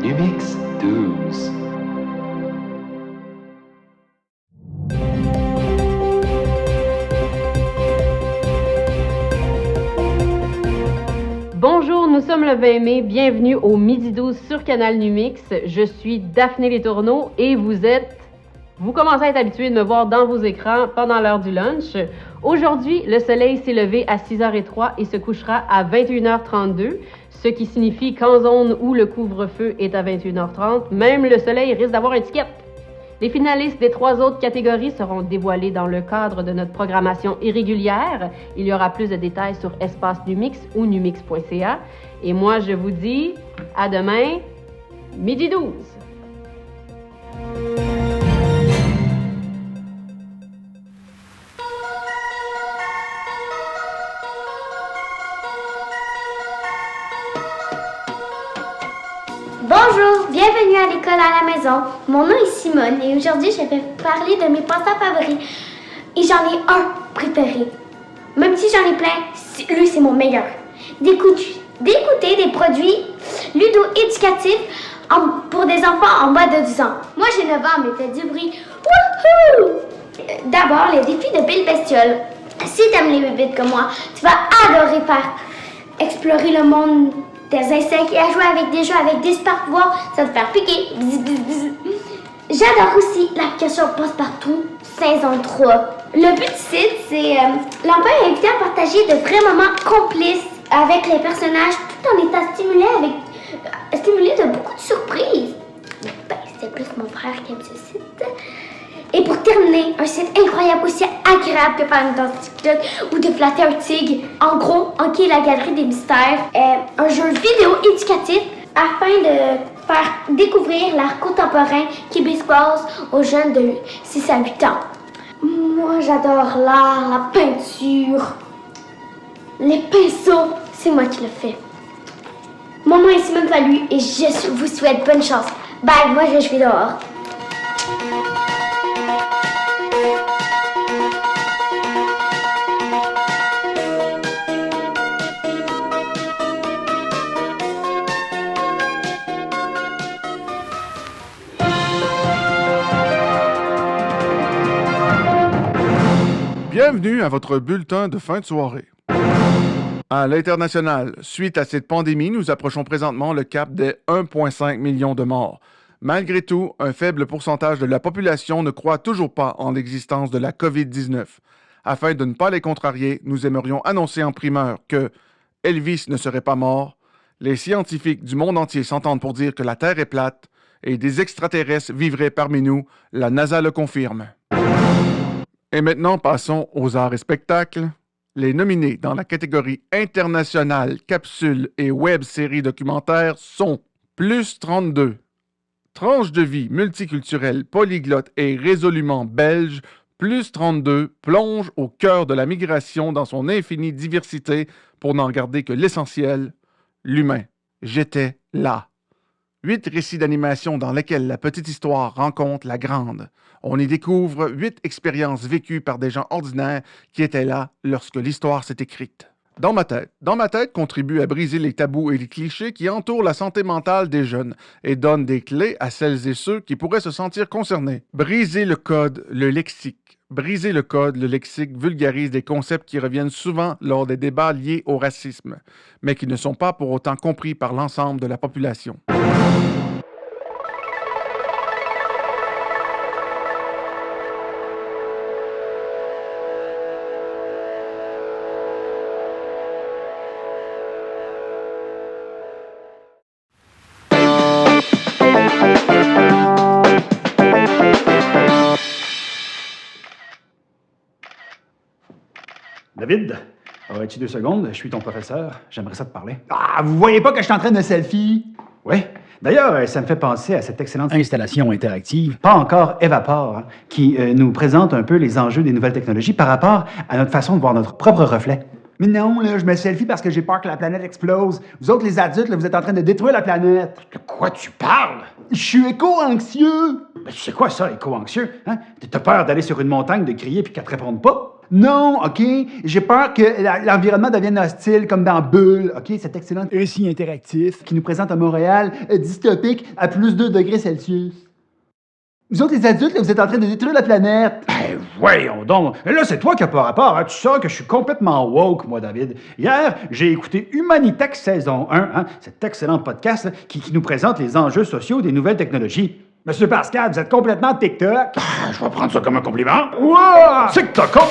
Numix 12. Bonjour, nous sommes le 20 mai, bienvenue au Midi 12 sur Canal Numix. Je suis Daphné Les Tourneaux et vous commencez à être habitués de me voir dans vos écrans pendant l'heure du lunch. Aujourd'hui, le soleil s'est levé à 6h03 et se couchera à 21h32, ce qui signifie qu'en zone où le couvre-feu est à 21h30, même le soleil risque d'avoir une étiquette. Les finalistes des 3 autres catégories seront dévoilés dans le cadre de notre programmation irrégulière. Il y aura plus de détails sur Espace Numix ou numix.ca. Et moi, je vous dis à demain, midi 12. Bonjour, bienvenue à l'école à la maison. Mon nom est Simone et aujourd'hui je vais parler de mes passe-temps favoris. Et j'en ai un préféré. Même si j'en ai plein, lui c'est mon meilleur. D'écouter des produits ludo-éducatifs pour des enfants en bas de 10 ans. Moi j'ai 9 ans mais faites du bruit. Wouhou! D'abord, les défis de Bill Bestiole. Si t'aimes les bébites comme moi, tu vas adorer faire explorer le monde des insectes et à jouer avec des jeux avec des super pouvoirs, ça va te faire piquer. Bzz, bzz, bzz. J'adore aussi l'application Passe-Partout saison 3. Le but du site, c'est l'enfant est invité à partager de vrais moments complices avec les personnages tout en étant stimulé de beaucoup de surprises. Ben, c'est plus mon frère qui aime ce site. Et pour terminer, un site incroyable aussi agréable que faire une danse TikTok ou de flatter un tigre. En gros, Anki la galerie des mystères, un jeu vidéo éducatif afin de faire découvrir l'art contemporain québécois aux jeunes de 6 à 8 ans. Moi, j'adore l'art, la peinture, les pinceaux, c'est moi qui le fais. Mon nom est Simone Fallu et je vous souhaite bonne chance. Bye, moi je vais dehors. Bienvenue à votre bulletin de fin de soirée. À l'international, suite à cette pandémie, nous approchons présentement le cap des 1,5 million de morts. Malgré tout, un faible pourcentage de la population ne croit toujours pas en l'existence de la COVID-19. Afin de ne pas les contrarier, nous aimerions annoncer en primeur que Elvis ne serait pas mort, les scientifiques du monde entier s'entendent pour dire que la Terre est plate et des extraterrestres vivraient parmi nous, la NASA le confirme. Et maintenant, passons aux arts et spectacles. Les nominés dans la catégorie internationale, capsule et web-série documentaire sont Plus 32, Tranche de vie multiculturelle, polyglotte et résolument belge. Plus 32 plonge au cœur de la migration dans son infinie diversité pour n'en garder que l'essentiel, l'humain. J'étais là. 8 récits d'animation dans lesquels la petite histoire rencontre la grande. On y découvre 8 expériences vécues par des gens ordinaires qui étaient là lorsque l'histoire s'est écrite. Dans ma tête contribue à briser les tabous et les clichés qui entourent la santé mentale des jeunes et donne des clés à celles et ceux qui pourraient se sentir concernés. Briser le code, le lexique. Briser le code, le lexique vulgarise des concepts qui reviennent souvent lors des débats liés au racisme, mais qui ne sont pas pour autant compris par l'ensemble de la population. David, aurais-tu 2 secondes? Je suis ton professeur. J'aimerais ça te parler. Ah, vous voyez pas que je suis en train de selfie? Oui. D'ailleurs, ça me fait penser à cette excellente installation interactive, pas encore Evapor, qui nous présente un peu les enjeux des nouvelles technologies par rapport à notre façon de voir notre propre reflet. Mais non, là, je me selfie parce que j'ai peur que la planète explose. Vous autres, les adultes, là, vous êtes en train de détruire la planète. De quoi tu parles? Je suis éco-anxieux. Ben, c'est quoi ça, éco-anxieux? Hein? T'as peur d'aller sur une montagne, de crier puis qu'elle te réponde pas? Non, OK? J'ai peur que l'environnement devienne hostile, comme dans Bulle, OK? Cet excellent récit interactif qui nous présente un Montréal dystopique à plus 2 degrés Celsius. Vous autres, les adultes, là, vous êtes en train de détruire la planète. Ben, voyons donc. Là, c'est toi qui n'as pas rapport. Hein? Tu sais que je suis complètement woke, moi, David. Hier, j'ai écouté Humanitech saison 1, hein? Cet excellent podcast là, qui nous présente les enjeux sociaux des nouvelles technologies. Monsieur Pascal, vous êtes complètement TikTok. Je vais prendre ça comme un compliment. Wow! C'est que t'as con!